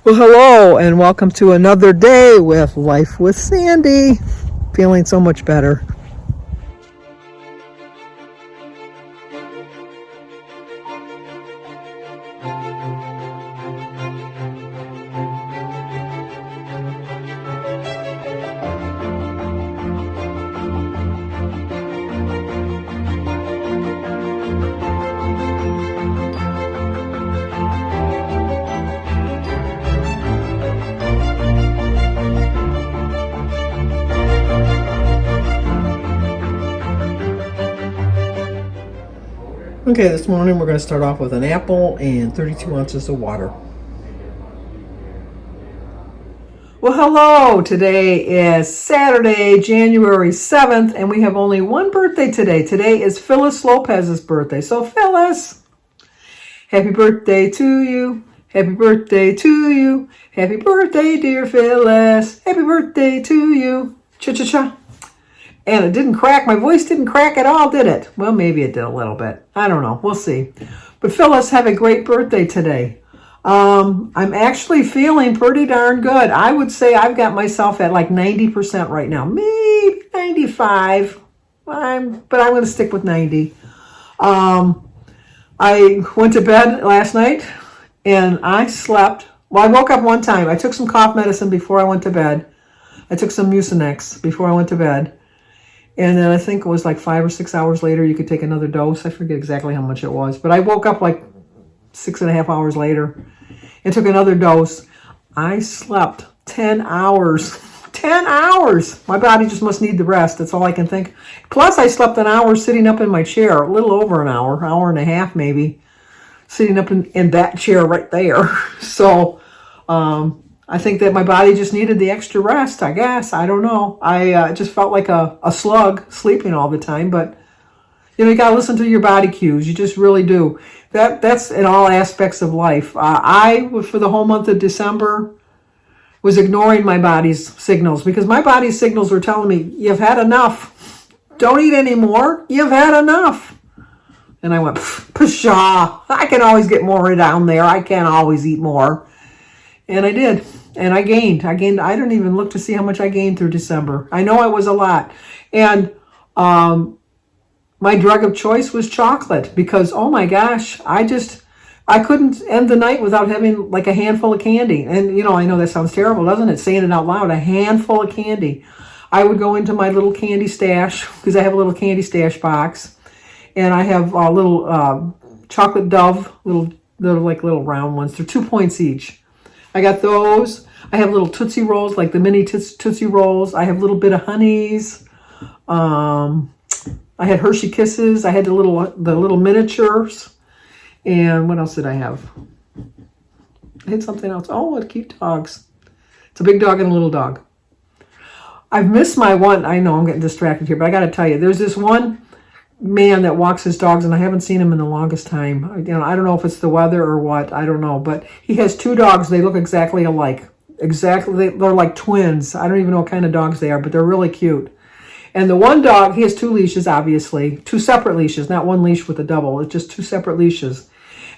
Well, hello, and welcome to another day with Life with Sandy. Feeling so much better. Okay, this morning we're going to start off with an apple and 32 ounces of water. Well, hello. Today is Saturday, January 7th, and we have only one birthday today. Today is Phyllis Lopez's birthday. So, Phyllis, happy birthday to you. Happy birthday to you. Happy birthday, dear Phyllis. Happy birthday to you. Cha-cha-cha. And it didn't crack. My voice didn't crack at all, did it? Well, maybe it did a little bit. I don't know. We'll see. But Phyllis, have a great birthday today. I'm actually feeling pretty darn good. I would say I've got myself at like 90% right now. Maybe 95. But I'm going to stick with 90. I went to bed last night and I slept. Well, I woke up one time. I took some cough medicine before I went to bed. I took some Mucinex before I went to bed. And then I think it was like 5 or 6 hours later, you could take another dose. I forget exactly how much it was. But I woke up like 6.5 hours later and took another dose. I slept 10 hours. 10 hours. My body just must need the rest. That's all I can think. Plus, I slept an hour sitting up in my chair. A little over an hour and a half maybe. Sitting up in that chair right there. So, I think that my body just needed the extra rest, I guess. I don't know. I just felt like a slug sleeping all the time. But, you got to listen to your body cues. You just really do. That's in all aspects of life. I, for the whole month of December, was ignoring my body's signals. Because my body's signals were telling me, you've had enough. Don't eat anymore. You've had enough. And I went, pshaw. I can always get more down there. I can't always eat more. And I did. And I gained. I don't even look to see how much I gained through December. I know it was a lot. And my drug of choice was chocolate because, oh my gosh, I couldn't end the night without having like a handful of candy. And, I know that sounds terrible, doesn't it? Saying it out loud, a handful of candy. I would go into my little candy stash because I have a little candy stash box. And I have a little chocolate Dove, little round ones. They're 2 points each. I got those. I have little Tootsie Rolls, like the mini Tootsie Rolls. I have a little bit of honeys. I had Hershey Kisses. I had the little miniatures. And what else did I have? I had something else. Oh, what cute dogs. It's a big dog and a little dog. I've missed my one. I know I'm getting distracted here, but I got to tell you, there's this one man that walks his dogs, and I haven't seen him in the longest time. I don't know if it's the weather or what. I don't know, but he has 2 dogs. They look exactly alike. Exactly, they're like twins. I don't even know what kind of dogs they are, but they're really cute. And the one dog, he has 2 leashes, obviously, 2 separate leashes, not one leash with a double. It's just 2 separate leashes.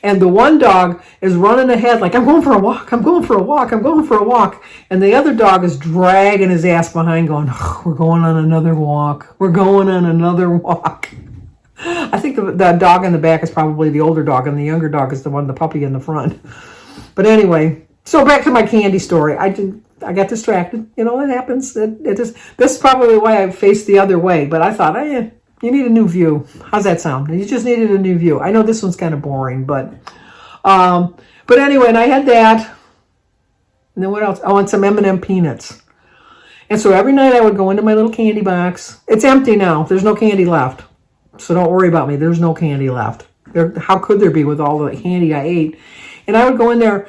And the one dog is running ahead like, I'm going for a walk, I'm going for a walk, I'm going for a walk. And the other dog is dragging his ass behind going, oh, we're going on another walk. We're going on another walk. I think the dog in the back is probably the older dog, and the younger dog is the puppy in the front. But anyway, so back to my candy story. I got distracted. It happens. This is probably why I faced the other way. But I thought, you need a new view. How's that sound? You just needed a new view. I know this one's kind of boring, but anyway, and I had that. And then what else? Oh, and some M&M peanuts. And so every night I would go into my little candy box. It's empty now. There's no candy left. So don't worry about me. There's no candy left. How could there be with all the candy I ate? And I would go in there.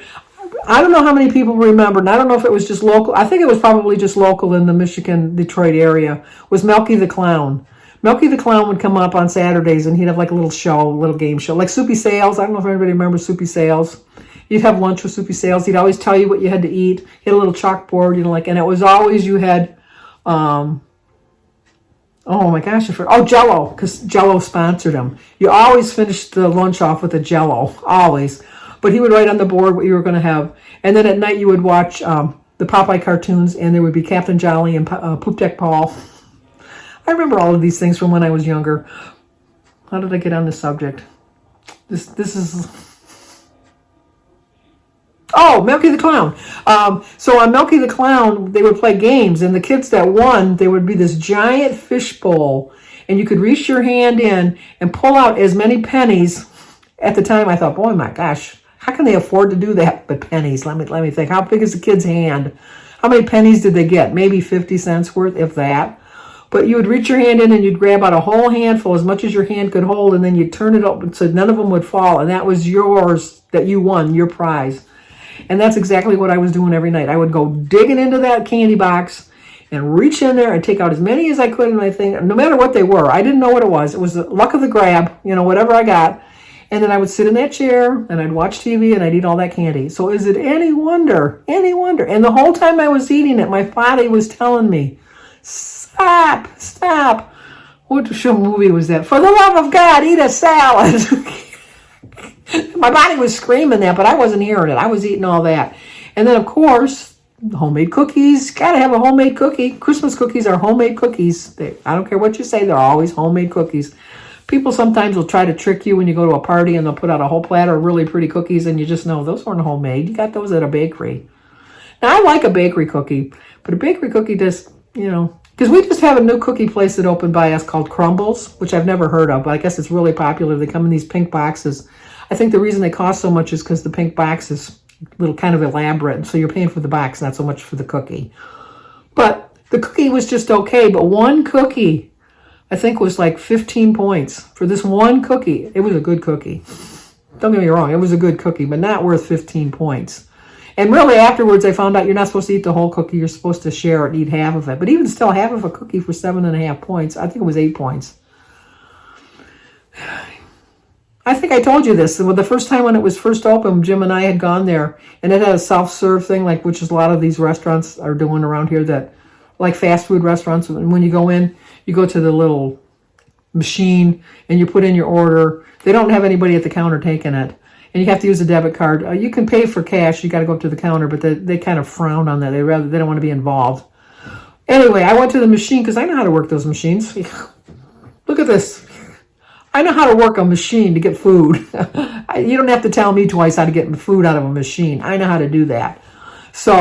I don't know how many people remember, and I don't know if it was just local. I think it was probably just local in the Michigan, Detroit area, was Melky the Clown. Melky the Clown would come up on Saturdays, and he'd have like a little show, a little game show. Like Soupy Sales. I don't know if anybody remembers Soupy Sales. You'd have lunch with Soupy Sales. He'd always tell you what you had to eat. He had a little chalkboard, and it was always you had... oh my gosh, Jell-O, because Jell-O sponsored them. You always finished the lunch off with a Jell-O, always. But he would write on the board what you were going to have. And then at night you would watch the Popeye cartoons, and there would be Captain Jolly and Poop Deck Paul. I remember all of these things from when I was younger. How did I get on this subject? This is... Oh, Milky the Clown. So on Milky the Clown, they would play games, and the kids that won, there would be this giant fish bowl, and you could reach your hand in and pull out as many pennies. At the time, I thought, boy, my gosh, how can they afford to do that? But pennies, let me think. How big is the kid's hand? How many pennies did they get? Maybe 50 cents worth, if that. But you would reach your hand in and you'd grab out a whole handful, as much as your hand could hold, and then you'd turn it open so none of them would fall, and that was yours, that you won, your prize. And that's exactly what I was doing every night. I would go digging into that candy box and reach in there and take out as many as I could in my thing, no matter what they were. I didn't know what it was. It was the luck of the grab, whatever I got. And then I would sit in that chair and I'd watch TV and I'd eat all that candy. So is it any wonder? Any wonder? And the whole time I was eating it, my body was telling me, stop. What show movie was that? For the love of God, eat a salad. My body was screaming that, but I wasn't hearing it. I was eating all that. And then, of course, homemade cookies. Got to have a homemade cookie. Christmas cookies are homemade cookies. I don't care what you say. They're always homemade cookies. People sometimes will try to trick you when you go to a party, and they'll put out a whole platter of really pretty cookies, and you just know those weren't homemade. You got those at a bakery. Now, I like a bakery cookie, but a bakery cookie just, because we just have a new cookie place that opened by us called Crumbles, which I've never heard of, but I guess it's really popular. They come in these pink boxes. I think the reason they cost so much is because the pink box is a little kind of elaborate, and so you're paying for the box, not so much for the cookie. But the cookie was just okay, but one cookie, I think, was like 15 points for this one cookie. It was a good cookie. Don't get me wrong, it was a good cookie, but not worth 15 points. And really afterwards I found out you're not supposed to eat the whole cookie, you're supposed to share it and eat half of it. But even still, half of a cookie for 7.5 points, I think it was 8 points. I think I told you this. The first time when it was first open, Jim and I had gone there, and it had a self-serve thing, which is a lot of these restaurants are doing around here, that like fast food restaurants. And when you go in, you go to the little machine and you put in your order. They don't have anybody at the counter taking it, and you have to use a debit card. You can pay for cash. You got to go up to the counter, but they kind of frown on that. They don't want to be involved. Anyway, I went to the machine because I know how to work those machines. Look at this. I know how to work a machine to get food. You don't have to tell me twice how to get food out of a machine. I know how to do that. So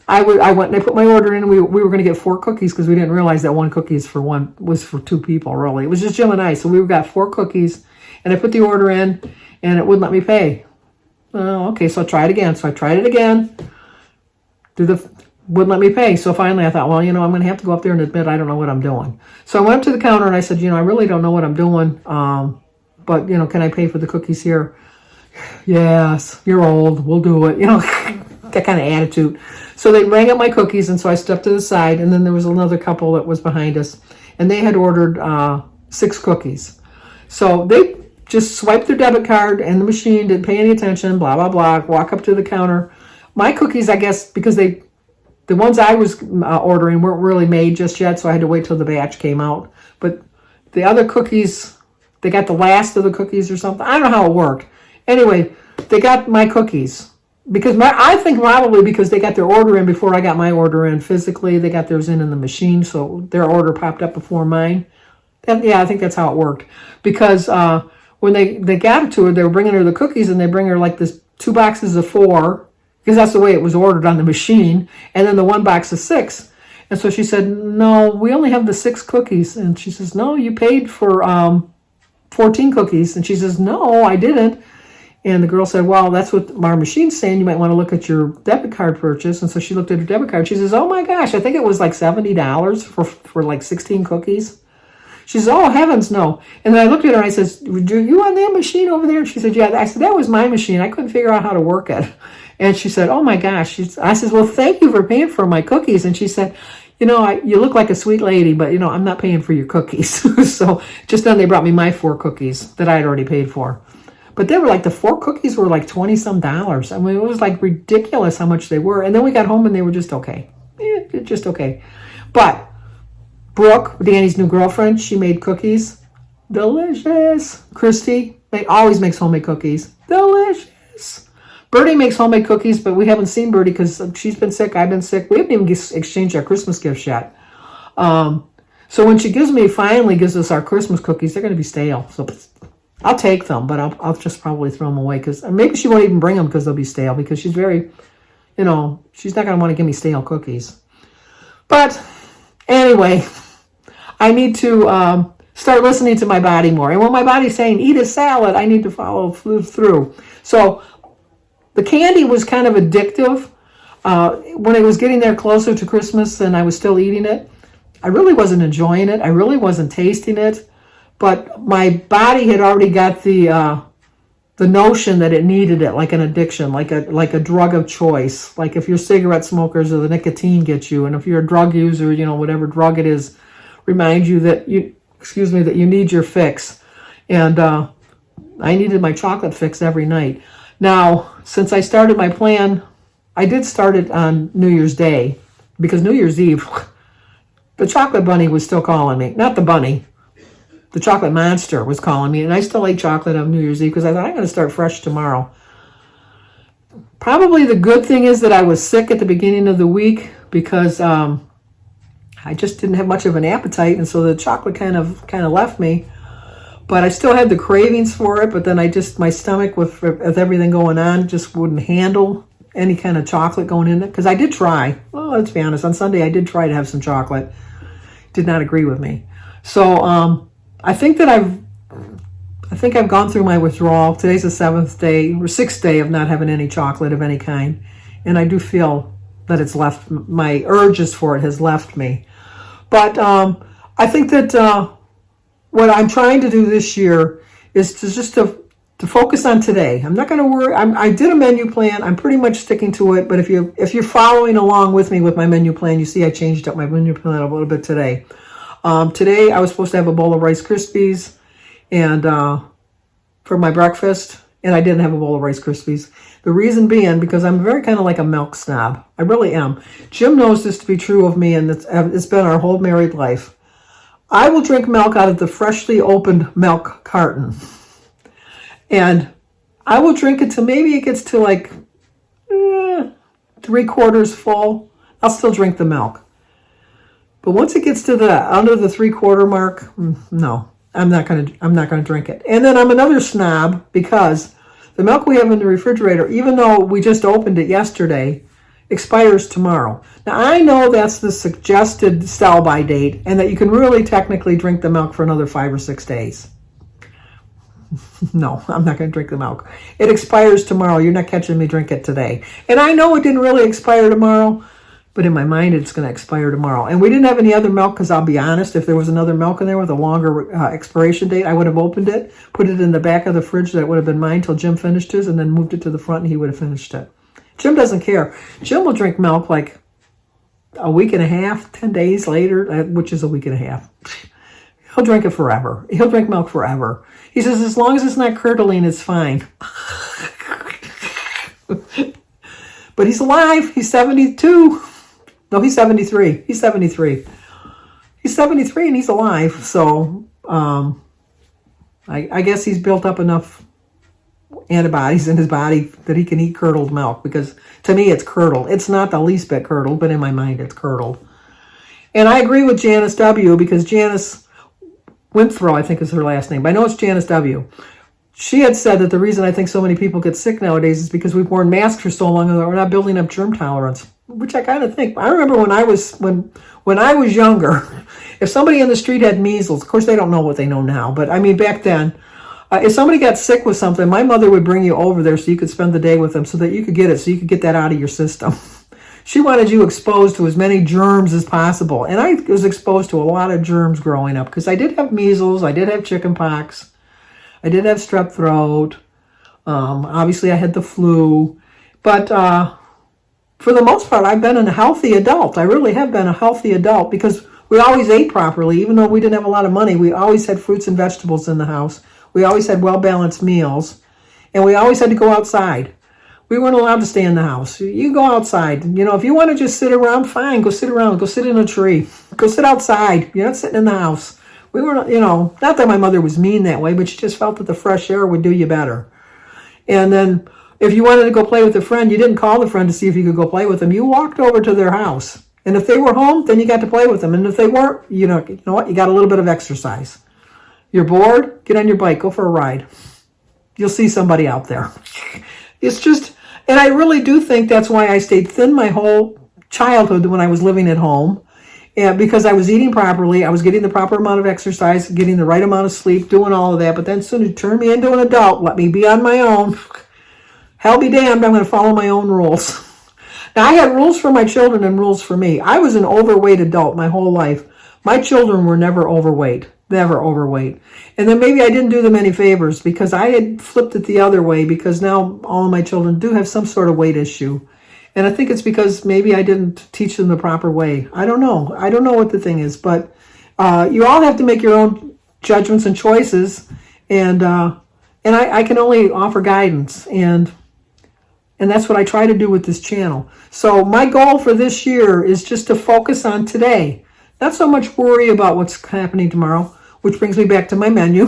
I went and I put my order in, and we were going to get 4 cookies because we didn't realize that one cookie was for 2 people, really. It was just Jim and I. So we got 4 cookies, and I put the order in, and it wouldn't let me pay. Oh, okay, so I tried again. So I tried it again. Wouldn't let me pay. So finally I thought, well, I'm going to have to go up there and admit I don't know what I'm doing. So I went up to the counter and I said, I really don't know what I'm doing. But, can I pay for the cookies here? Yes, you're old. We'll do it. That kind of attitude. So they rang up my cookies, and so I stepped to the side, and then there was another couple that was behind us, and they had ordered 6 cookies. So they just swiped their debit card, and the machine didn't pay any attention, blah, blah, blah, walk up to the counter. My cookies, I guess, because the ones I was ordering weren't really made just yet, so I had to wait till the batch came out. But the other cookies, they got the last of the cookies or something. I don't know how it worked. Anyway, they got my cookies. I think probably because they got their order in before I got my order in physically. They got theirs in the machine, so their order popped up before mine. Yeah, I think that's how it worked. Because when they got it to her, they were bringing her the cookies, and they bring her like this 2 boxes of 4, because that's the way it was ordered on the machine, and then the 1 box of 6. And so she said, no, we only have the 6 cookies. And she says, no, you paid for 14 cookies. And she says, no, I didn't. And the girl said, well, that's what our machine's saying. You might want to look at your debit card purchase. And so she looked at her debit card. She says, oh my gosh, I think it was like $70 for like 16 cookies. She says, oh, heavens, no. And then I looked at her and I said, were you on that machine over there? And she said, yeah. I said, that was my machine. I couldn't figure out how to work it. And she said, oh my gosh. I said, well, thank you for paying for my cookies. And she said, you look like a sweet lady, but, I'm not paying for your cookies. So just then they brought me my 4 cookies that I had already paid for. But they were like, the 4 cookies were like $20-some. I mean, it was like ridiculous how much they were. And then we got home and they were just okay. Just okay. But Brooke, Danny's new girlfriend, she made cookies. Delicious. Christy always makes homemade cookies. Delicious. Yes. Birdie makes homemade cookies, but we haven't seen Birdie because she's been sick. I've been sick. We haven't even exchanged our Christmas gifts yet. So when she finally gives us our Christmas cookies, they're going to be stale. So I'll take them, but I'll just probably throw them away because maybe she won't even bring them because they'll be stale because she's very, she's not going to want to give me stale cookies. But anyway, I need to start listening to my body more. And when my body's saying, eat a salad, I need to follow through. So the candy was kind of addictive. When it was getting there closer to Christmas and I was still eating it, I really wasn't enjoying it. I really wasn't tasting it. But my body had already got the notion that it needed it, like an addiction, like a drug of choice. Like if you're cigarette smokers or the nicotine gets you, and if you're a drug user, whatever drug it is, reminds you that that you need your fix. And I needed my chocolate fix every night. Now, since I started my plan, I did start it on New Year's Day because New Year's Eve, the chocolate bunny was still calling me. Not the bunny. The chocolate monster was calling me, and I still ate chocolate on New Year's Eve because I thought I'm going to start fresh tomorrow. Probably the good thing is that I was sick at the beginning of the week because I just didn't have much of an appetite, and so the chocolate kind of left me. But I still had the cravings for it, but then my stomach with everything going on just wouldn't handle any kind of chocolate going in it. Because I did try. Well, let's be honest. On Sunday, I did try to have some chocolate. Did not agree with me. So I think I've gone through my withdrawal. Today's the 6th day of not having any chocolate of any kind. And I do feel that it's left, my urges for it has left me. But I think that what I'm trying to do this year is to focus on today. I'm not going to worry. I did a menu plan. I'm pretty much sticking to it. But if you're following along with me with my menu plan, you see I changed up my menu plan a little bit today. Today I was supposed to have a bowl of Rice Krispies and for my breakfast, and I didn't have a bowl of Rice Krispies. The reason being because I'm very kind of like a milk snob. I really am. Jim knows this to be true of me, and it's been our whole married life. I will drink milk out of the freshly opened milk carton. And I will drink it till maybe it gets to like 3/4 full. I'll still drink the milk. But once it gets to under the 3/4 mark, no, I'm not gonna drink it. And then I'm another snob because the milk we have in the refrigerator, even though we just opened it yesterday, expires tomorrow. Now, I know that's the suggested sell-by date and that you can really technically drink the milk for another 5 or 6 days. No, I'm not going to drink the milk. It expires tomorrow. You're not catching me drink it today. And I know it didn't really expire tomorrow, but in my mind, it's going to expire tomorrow. And we didn't have any other milk because I'll be honest, if there was another milk in there with a longer expiration date, I would have opened it, put it in the back of the fridge that would have been mine till Jim finished his, and then moved it to the front and he would have finished it. Jim doesn't care. Jim will drink milk like a week and a half, 10 days later, which is a week and a half. He'll drink it forever. He'll drink milk forever. He says, as long as it's not curdling, it's fine. But he's alive. He's 72. No, he's 73. He's 73. He's 73 and he's alive. So I guess he's built up enough antibodies in his body that he can eat curdled milk, because to me it's curdled. It's not the least bit curdled, but in my mind it's curdled. And I agree with Janice W., because Janice Winthrow, I think is her last name, but I know it's Janice W. She had said that the reason I think so many people get sick nowadays is because we've worn masks for so long and we're not building up germ tolerance, which I kind of think. I remember when I was younger, if somebody in the street had measles, of course they don't know what they know now, but I mean back then, if somebody got sick with something, my mother would bring you over there so you could spend the day with them so that you could get it, so you could get that out of your system. She wanted you exposed to as many germs as possible. And I was exposed to a lot of germs growing up because I did have measles, I did have chicken pox, I did have strep throat. Obviously, I had the flu. But for the most part, I've been a healthy adult. I really have been a healthy adult because we always ate properly. Even though we didn't have a lot of money, we always had fruits and vegetables in the house. We always had well-balanced meals. And we always had to go outside. We weren't allowed to stay in the house. You go outside. You know, if you want to just sit around, fine. Go sit around. Go sit in a tree. Go sit outside. You're not sitting in the house. We were, not that my mother was mean that way, but she just felt that the fresh air would do you better. And then If you wanted to go play with a friend, you didn't call the friend to see if you could go play with them. You walked over to their house. And if they were home, then you got to play with them. And if they weren't, you know what? You got a little bit of exercise. You're bored? Get on your bike. Go for a ride. You'll see somebody out there. It's just, and I really do think that's why I stayed thin my whole childhood when I was living at home. And because I was eating properly, I was getting the proper amount of exercise, getting the right amount of sleep, doing all of that. But then as soon as you turn me into an adult, let me be on my own. Hell be damned, I'm going to follow my own rules. Now, I had rules for my children and rules for me. I was an overweight adult my whole life. My children were never overweight. Never overweight. And then maybe I didn't do them any favors because I had flipped it the other way, because now all of my children do have some sort of weight issue. And I think it's because maybe I didn't teach them the proper way. I don't know. I don't know what the thing is, but you all have to make your own judgments and choices. And I can only offer guidance. And that's what I try to do with this channel. So my goal for this year is just to focus on today. Not so much worry about what's happening tomorrow, which brings me back to my menu.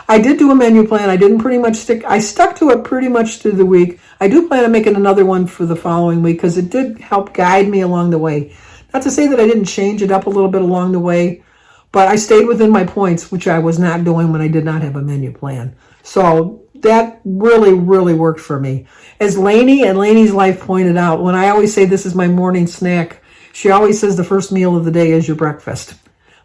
I did do a menu plan. I stuck to it pretty much through the week. I do plan on making another one for the following week because it did help guide me along the way. Not to say that I didn't change it up a little bit along the way, but I stayed within my points, which I was not doing when I did not have a menu plan. So that really, really worked for me. As Lainey and Lainey's Life pointed out, when I always say this is my morning snack, she always says the first meal of the day is your breakfast.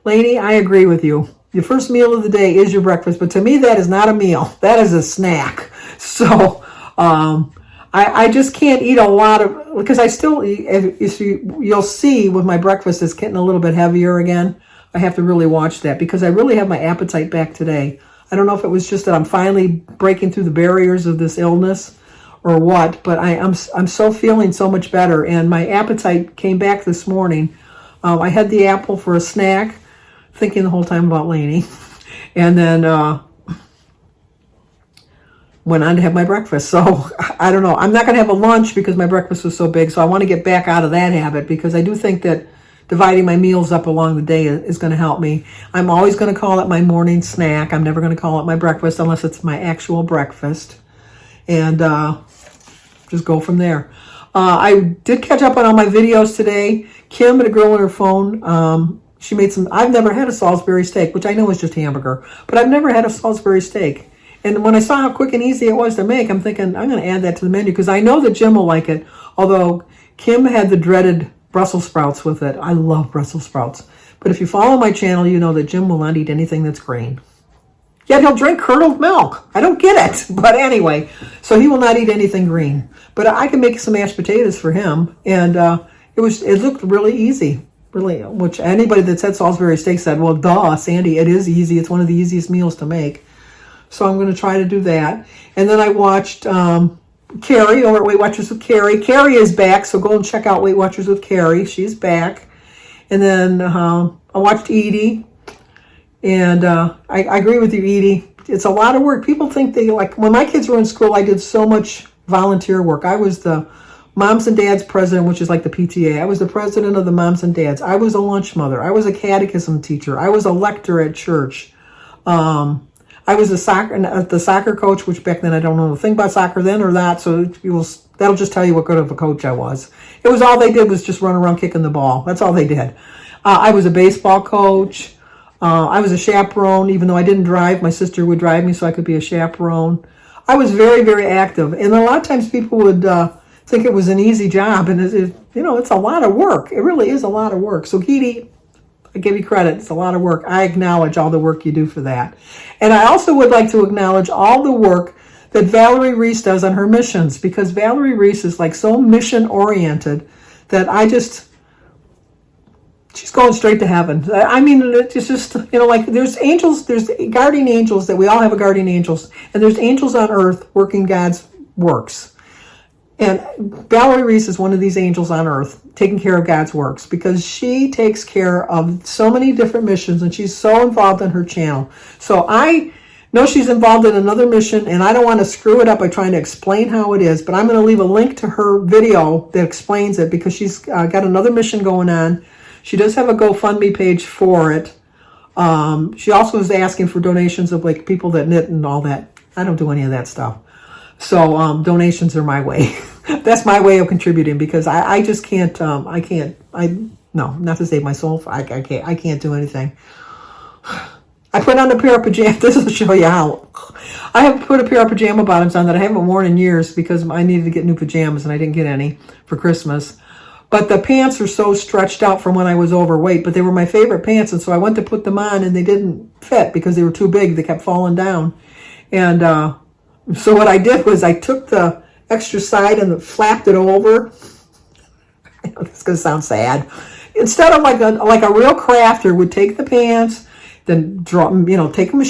Lainey, I agree with you. Your first meal of the day is your breakfast, but to me that is not a meal. That is a snack. So I just can't eat a lot of, because I still, you'll see with my breakfast it's getting a little bit heavier again. I have to really watch that because I really have my appetite back today. I don't know if it was just that I'm finally breaking through the barriers of this illness or what, but I'm so feeling so much better, and my appetite came back this morning. I had the apple for a snack, thinking the whole time about Lainey, and then went on to have my breakfast. So I don't know. I'm not going to have a lunch because my breakfast was so big, so I want to get back out of that habit because I do think that dividing my meals up along the day is going to help me. I'm always going to call it my morning snack. I'm never going to call it my breakfast unless it's my actual breakfast, and just go from there. I did catch up on all my videos today. Kim had a girl on her phone. She made some, I've never had a Salisbury steak, which I know is just hamburger, but I've never had a Salisbury steak. And when I saw how quick and easy it was to make, I'm thinking, I'm going to add that to the menu because I know that Jim will like it. Although Kim had the dreaded Brussels sprouts with it. I love Brussels sprouts. But if you follow my channel, you know that Jim will not eat anything that's green. Yet he'll drink curdled milk. I don't get it. But anyway, so he will not eat anything green. But I can make some mashed potatoes for him. And it looked really easy. Really, which anybody that said Salisbury steak said, well, duh, Sandy, it is easy. It's one of the easiest meals to make. So I'm going to try to do that. And then I watched Carrie over at Weight Watchers with Carrie. Carrie is back, so go and check out Weight Watchers with Carrie. She's back. And then I watched Edie. And I agree with you, Edie. It's a lot of work. People think they, like, when my kids were in school, I did so much volunteer work. I was the Moms and Dads president, which is like the PTA. I was the president of the Moms and Dads. I was a lunch mother. I was a catechism teacher. I was a lector at church. I was the soccer coach, which back then I don't know a thing about soccer then or that, so that'll just tell you what good of a coach I was. It was all they did was just run around kicking the ball. That's all they did. I was a baseball coach. I was a chaperone, even though I didn't drive. My sister would drive me so I could be a chaperone. I was very, very active, and a lot of times people would think it was an easy job, and it's a lot of work. It really is a lot of work. So Edie, I give you credit. It's a lot of work. I acknowledge all the work you do for that. And I also would like to acknowledge all the work that Valerie Reese does on her missions, because Valerie Reese is like so mission oriented that she's going straight to heaven. I mean, it's just, like there's angels, there's guardian angels, that we all have a guardian angels, and there's angels on earth working God's works. And Valerie Reese is one of these angels on earth taking care of God's works, because she takes care of so many different missions, and she's so involved in her channel. So I know she's involved in another mission, and I don't want to screw it up by trying to explain how it is, but I'm going to leave a link to her video that explains it, because she's got another mission going on. She does have a GoFundMe page for it. She also is asking for donations of like people that knit and all that. I don't do any of that stuff. So donations are my way. That's my way of contributing, because I just can't, no, not to save my soul. I can't do anything. I put on a pair of pajamas. This will show you how. I have put a pair of pajama bottoms on that I haven't worn in years because I needed to get new pajamas and I didn't get any for Christmas. But the pants are so stretched out from when I was overweight, but they were my favorite pants. And so I went to put them on and they didn't fit because they were too big. They kept falling down. And so what I did was I took the extra side and flapped it over. I know this is going to sound sad. Instead of like a real crafter would take the pants, then take a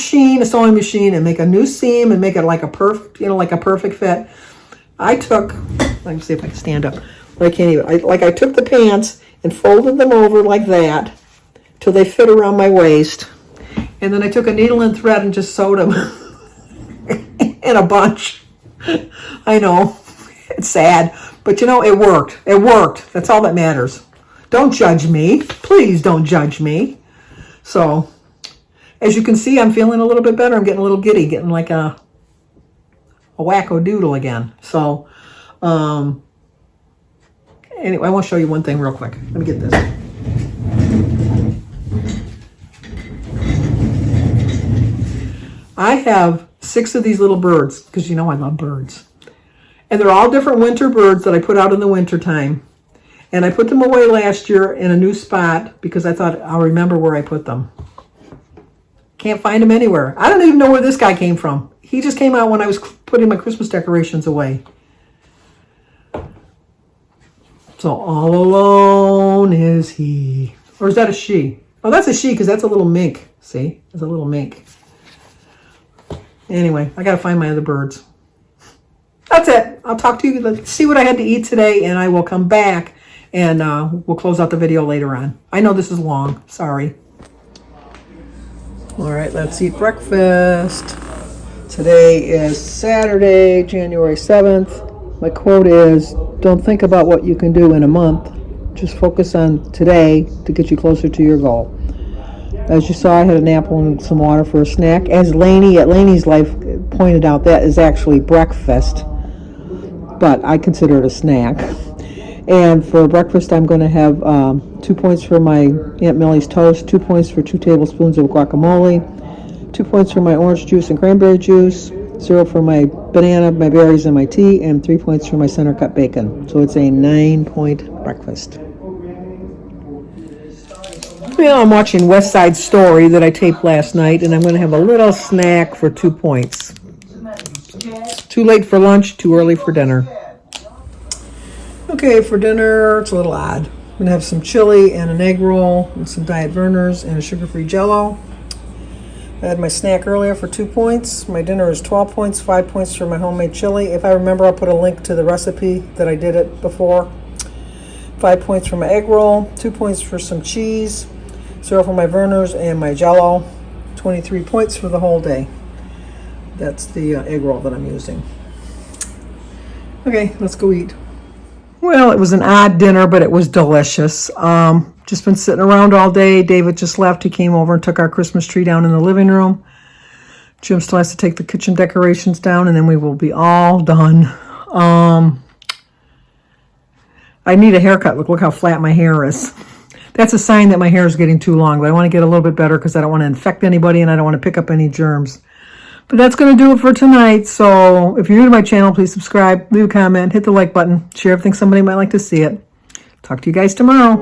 sewing machine and make a new seam and make it like a perfect fit. I took, let me see if I can stand up. I can't even. I took the pants and folded them over like that till they fit around my waist, and then I took a needle and thread and just sewed them in a bunch. I know, it's sad, but it worked. It worked. That's all that matters. Don't judge me. Please don't judge me. So, as you can see, I'm feeling a little bit better. I'm getting a little giddy, getting like a wacko-doodle again. So, anyway, I want to show you one thing real quick. Let me get this. I have 6 of these little birds, because I love birds. And they're all different winter birds that I put out in the winter time. And I put them away last year in a new spot because I thought I'll remember where I put them. Can't find them anywhere. I don't even know where this guy came from. He just came out when I was putting my Christmas decorations away. So all alone is he. Or is that a she? Oh, that's a she because that's a little mink. See? There's a little mink. Anyway, I got to find my other birds. That's it. I'll talk to you. Let's see what I had to eat today, and I will come back, and we'll close out the video later on. I know this is long. Sorry. All right, let's eat breakfast. Today is Saturday, January 7th. My quote is, don't think about what you can do in a month. Just focus on today to get you closer to your goal. As you saw, I had an apple and some water for a snack. As Lainey at Lainey's Life pointed out, that is actually breakfast, but I consider it a snack. And for breakfast, I'm going to have 2 points for my Aunt Millie's toast, 2 points for 2 tablespoons of guacamole, 2 points for my orange juice and cranberry juice, 0 for my banana, my berries, and my tea, and 3 points for my center cut bacon. So it's a 9-point breakfast. I'm watching West Side Story that I taped last night, and I'm going to have a little snack for 2 points. It's too late for lunch, too early for dinner. Okay, for dinner, it's a little odd. I'm going to have some chili and an egg roll and some Diet Vernors and a sugar-free Jell-O. I had my snack earlier for 2 points. My dinner is 12 points, 5 points for my homemade chili. If I remember, I'll put a link to the recipe that I did it before. 5 points for my egg roll, 2 points for some cheese, 0 for my Vernors and my Jell-O. 23 points for the whole day. That's the egg roll that I'm using. Okay, let's go eat. Well, it was an odd dinner, but it was delicious. Just been sitting around all day. David just left. He came over and took our Christmas tree down in the living room. Jim still has to take the kitchen decorations down, and then we will be all done. I need a haircut. Look how flat my hair is. That's a sign that my hair is getting too long, but I want to get a little bit better because I don't want to infect anybody and I don't want to pick up any germs. But that's going to do it for tonight. So if you're new to my channel, please subscribe, leave a comment, hit the like button, share if you think somebody might like to see it. Talk to you guys tomorrow.